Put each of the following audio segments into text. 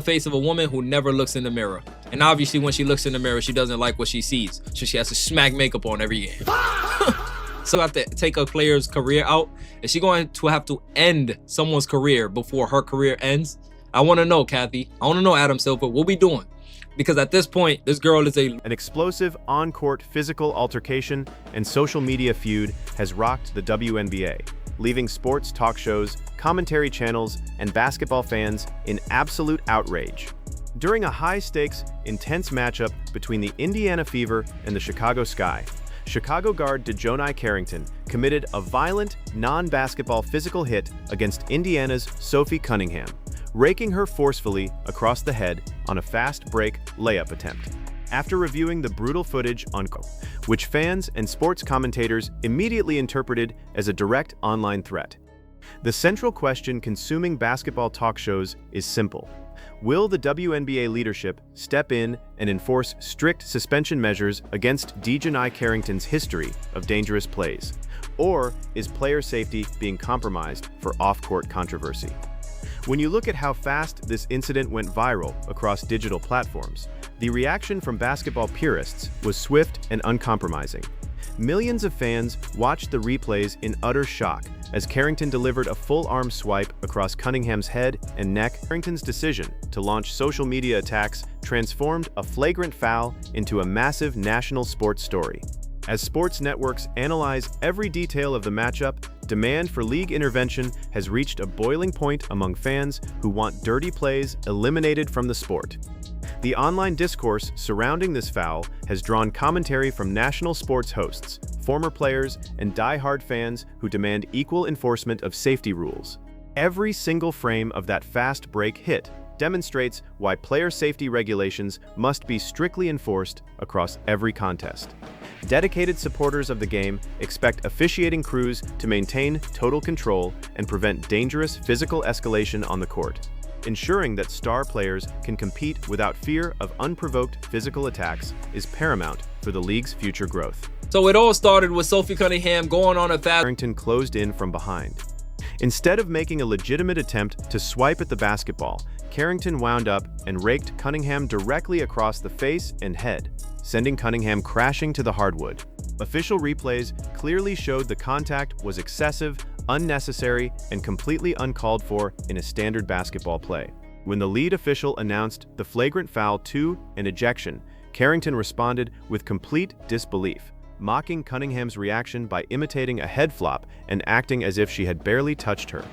the face of a woman who never looks in the mirror. And obviously when she looks in the mirror, she doesn't like what she sees. So she has to smack makeup on every game. So I have to take a player's career out. Is she going to have to end someone's career before her career ends? I want to know, Kathy. I want to know, Adam Silver, what we doing? Because at this point, this girl is an explosive on-court physical altercation and social media feud has rocked the WNBA, leaving sports talk shows, commentary channels, and basketball fans in absolute outrage. During a high-stakes, intense matchup between the Indiana Fever and the Chicago Sky, Chicago guard DiJonai Carrington committed a violent, non-basketball physical hit against Indiana's Sophie Cunningham, raking her forcefully across the head on a fast-break layup attempt. After reviewing the brutal footage on which fans and sports commentators immediately interpreted as a direct online threat, the central question consuming basketball talk shows is simple. Will the WNBA leadership step in and enforce strict suspension measures against DiJonai Carrington's history of dangerous plays? Or is player safety being compromised for off-court controversy? When you look at how fast this incident went viral across digital platforms, the reaction from basketball purists was swift and uncompromising. Millions of fans watched the replays in utter shock as Carrington delivered a full-arm swipe across Cunningham's head and neck. Carrington's decision to launch social media attacks transformed a flagrant foul into a massive national sports story. As sports networks analyze every detail of the matchup, demand for league intervention has reached a boiling point among fans who want dirty plays eliminated from the sport. The online discourse surrounding this foul has drawn commentary from national sports hosts, former players, and die-hard fans who demand equal enforcement of safety rules. Every single frame of that fast break hit demonstrates why player safety regulations must be strictly enforced across every contest. Dedicated supporters of the game expect officiating crews to maintain total control and prevent dangerous physical escalation on the court, ensuring that star players can compete without fear of unprovoked physical attacks is paramount for the league's future growth. So it all started with Sophie Cunningham going on a fast. Carrington closed in from behind. Instead of making a legitimate attempt to swipe at the basketball, Carrington wound up and raked Cunningham directly across the face and head, sending Cunningham crashing to the hardwood. Official replays clearly showed the contact was excessive, unnecessary, and completely uncalled for in a standard basketball play. When the lead official announced the flagrant foul to an ejection, Carrington responded with complete disbelief, mocking Cunningham's reaction by imitating a head flop and acting as if she had barely touched her.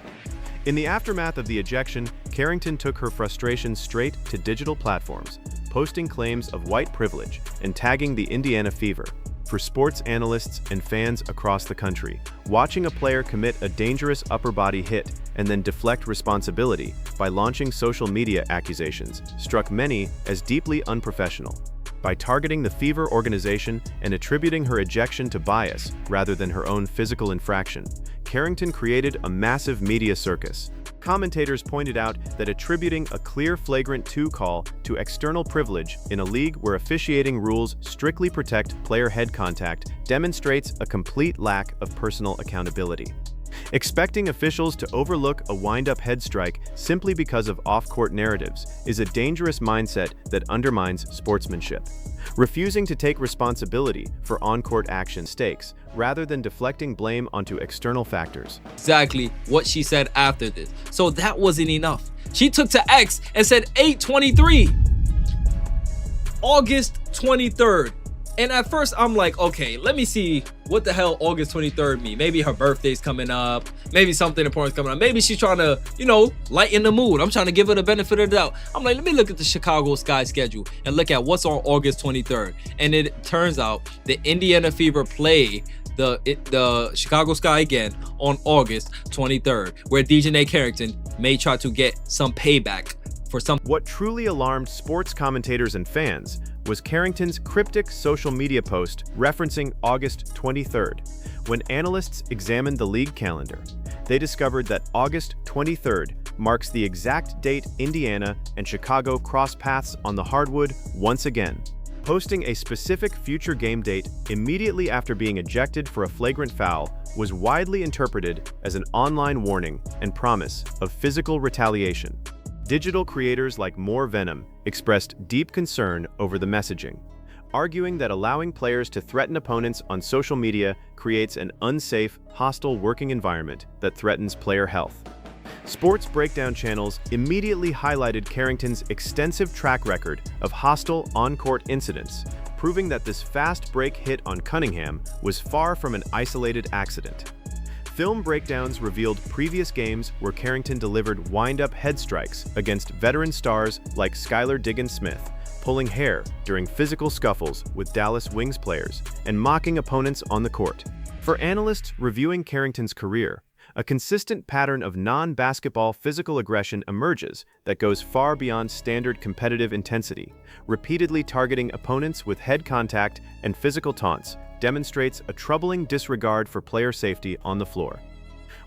In the aftermath of the ejection, Carrington took her frustration straight to digital platforms, posting claims of white privilege and tagging the Indiana Fever. For sports analysts and fans across the country, watching a player commit a dangerous upper body hit and then deflect responsibility by launching social media accusations struck many as deeply unprofessional. By targeting the Fever organization and attributing her ejection to bias rather than her own physical infraction, Carrington created a massive media circus. Commentators pointed out that attributing a clear flagrant 2 call to external privilege in a league where officiating rules strictly protect player head contact demonstrates a complete lack of personal accountability. Expecting officials to overlook a wind-up head strike simply because of off-court narratives is a dangerous mindset that undermines sportsmanship. Refusing to take responsibility for on-court action stakes rather than deflecting blame onto external factors. Exactly what she said after this. So that wasn't enough. She took to X and said 8/23, August 23rd. And at first I'm like, okay, let me see what the hell August 23rd mean. Maybe her birthday's coming up. Maybe something important's coming up. Maybe she's trying to, lighten the mood. I'm trying to give her the benefit of the doubt. I'm like, let me look at the Chicago Sky schedule and look at what's on August 23rd. And it turns out the Indiana Fever play the Chicago Sky again on August 23rd, where DiJonai Carrington may try to get some payback for some. What truly alarmed sports commentators and fans was Carrington's cryptic social media post referencing August 23rd. When analysts examined the league calendar, they discovered that August 23rd marks the exact date Indiana and Chicago cross paths on the hardwood once again. Posting a specific future game date immediately after being ejected for a flagrant foul was widely interpreted as an online warning and promise of physical retaliation. Digital creators like More Venom expressed deep concern over the messaging, arguing that allowing players to threaten opponents on social media creates an unsafe, hostile working environment that threatens player health. Sports breakdown channels immediately highlighted Carrington's extensive track record of hostile on-court incidents, proving that this fast break hit on Cunningham was far from an isolated accident. Film breakdowns revealed previous games where Carrington delivered wind-up head strikes against veteran stars like Skylar Diggins-Smith, pulling hair during physical scuffles with Dallas Wings players and mocking opponents on the court. For analysts reviewing Carrington's career, a consistent pattern of non-basketball physical aggression emerges that goes far beyond standard competitive intensity. Repeatedly targeting opponents with head contact and physical taunts demonstrates a troubling disregard for player safety on the floor.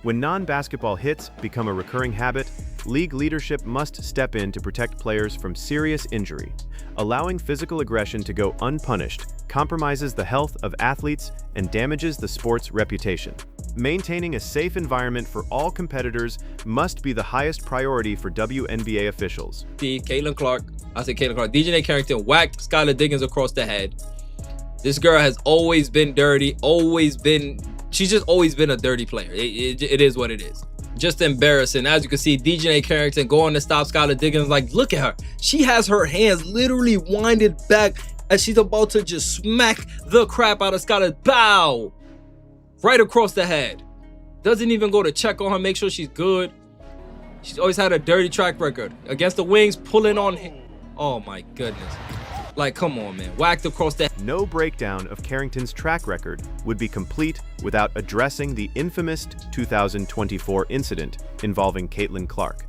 When non-basketball hits become a recurring habit, league leadership must step in to protect players from serious injury. Allowing physical aggression to go unpunished compromises the health of athletes and damages the sport's reputation. Maintaining a safe environment for all competitors must be the highest priority for WNBA officials. DiJonai Carrington whacked Skylar Diggins across the head. This girl has always been dirty, she's just always been a dirty player. It is what it is. Just embarrassing. As you can see, DiJonai Carrington going to stop Skylar Diggins. Like, look at her. She has her hands literally winded back as she's about to just smack the crap out of Skylar. Bow! Right across the head. Doesn't even go to check on her, make sure she's good. She's always had a dirty track record. Against the Wings, pulling on him. Oh my goodness. Like, come on, man. Whacked across the head. No breakdown of Carrington's track record would be complete without addressing the infamous 2024 incident involving Caitlin Clark.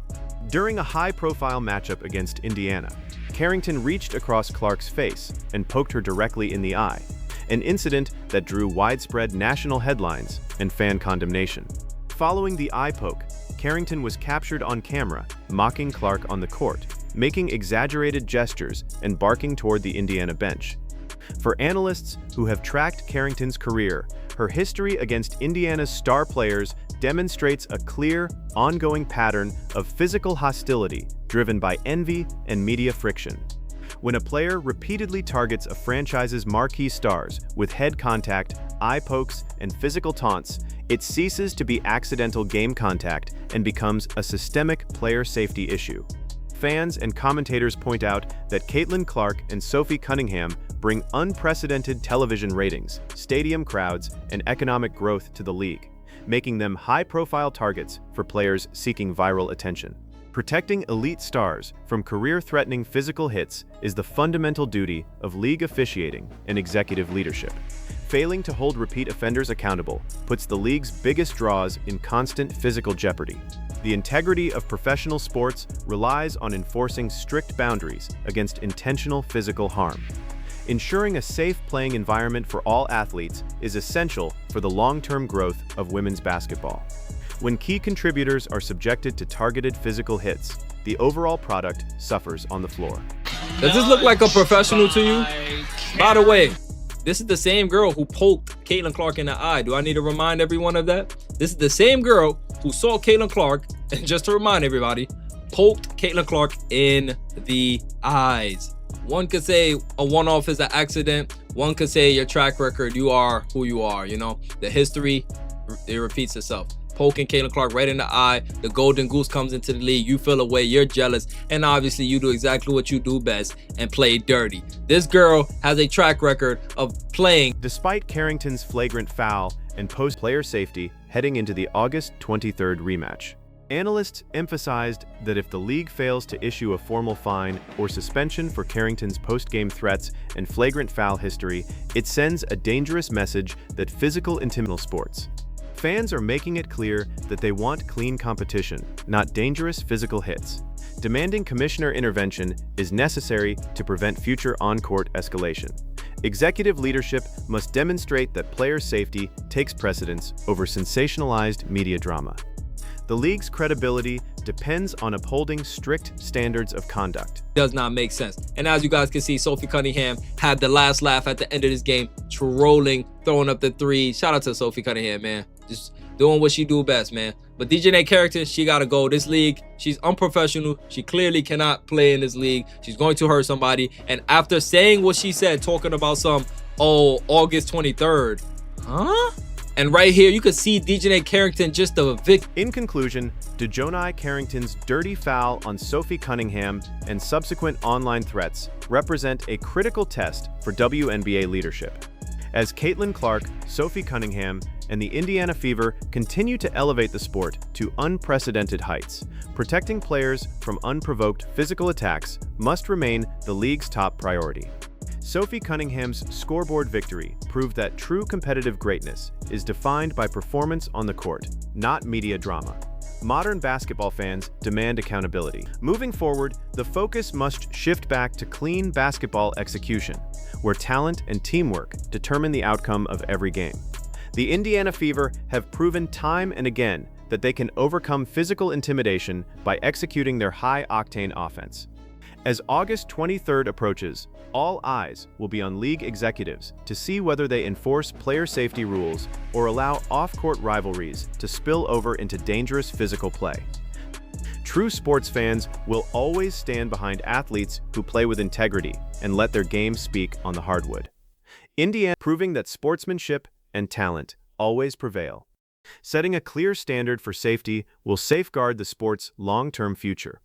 During a high-profile matchup against Indiana, Carrington reached across Clark's face and poked her directly in the eye, an incident that drew widespread national headlines and fan condemnation. Following the eye poke, Carrington was captured on camera mocking Clark on the court, making exaggerated gestures and barking toward the Indiana bench. For analysts who have tracked Carrington's career, her history against Indiana's star players demonstrates a clear, ongoing pattern of physical hostility driven by envy and media friction. When a player repeatedly targets a franchise's marquee stars with head contact, eye pokes, and physical taunts, it ceases to be accidental game contact and becomes a systemic player safety issue. Fans and commentators point out that Caitlin Clark and Sophie Cunningham bring unprecedented television ratings, stadium crowds, and economic growth to the league, making them high-profile targets for players seeking viral attention. Protecting elite stars from career-threatening physical hits is the fundamental duty of league officiating and executive leadership. Failing to hold repeat offenders accountable puts the league's biggest draws in constant physical jeopardy. The integrity of professional sports relies on enforcing strict boundaries against intentional physical harm. Ensuring a safe playing environment for all athletes is essential for the long-term growth of women's basketball. When key contributors are subjected to targeted physical hits, the overall product suffers on the floor. Does this look like a professional to you? By the way, this is the same girl who poked Caitlin Clark in the eye. Do I need to remind everyone of that? This is the same girl who saw Caitlin Clark, and just to remind everybody, poked Caitlin Clark in the eyes. One could say a one-off is an accident. One could say your track record, you are who you are, you know? The history, it repeats itself. Poking Caitlin Clark right in the eye, the golden goose comes into the league, you feel away, you're jealous, and obviously you do exactly what you do best and play dirty. This girl has a track record of playing. Despite Carrington's flagrant foul and post-player safety heading into the August 23rd rematch, analysts emphasized that if the league fails to issue a formal fine or suspension for Carrington's post-game threats and flagrant foul history, it sends a dangerous message that physical intimidation sports. Fans are making it clear that they want clean competition, not dangerous physical hits. Demanding commissioner intervention is necessary to prevent future on-court escalation. Executive leadership must demonstrate that player safety takes precedence over sensationalized media drama. The league's credibility depends on upholding strict standards of conduct. Does not make sense. And as you guys can see, Sophie Cunningham had the last laugh at the end of this game, trolling, throwing up the three. Shout out to Sophie Cunningham, man. Just doing what she do best, man. But But DiJonai Carrington, she gotta go. This league, she's unprofessional. She clearly cannot play in this league. She's going to hurt somebody. And after saying what she said, talking about some, oh, August 23rd, huh? And right here, you could see DiJonai Carrington just a victim. In conclusion, DiJonai Carrington's dirty foul on Sophie Cunningham and subsequent online threats represent a critical test for WNBA leadership. As Caitlin Clark, Sophie Cunningham, and the Indiana Fever continue to elevate the sport to unprecedented heights, protecting players from unprovoked physical attacks must remain the league's top priority. Sophie Cunningham's scoreboard victory proved that true competitive greatness is defined by performance on the court, not media drama. Modern basketball fans demand accountability. Moving forward, the focus must shift back to clean basketball execution, where talent and teamwork determine the outcome of every game. The Indiana Fever have proven time and again that they can overcome physical intimidation by executing their high-octane offense. As August 23rd approaches, all eyes will be on league executives to see whether they enforce player safety rules or allow off-court rivalries to spill over into dangerous physical play. True sports fans will always stand behind athletes who play with integrity and let their game speak on the hardwood. Indiana proving that sportsmanship and talent always prevail. Setting a clear standard for safety will safeguard the sport's long-term future.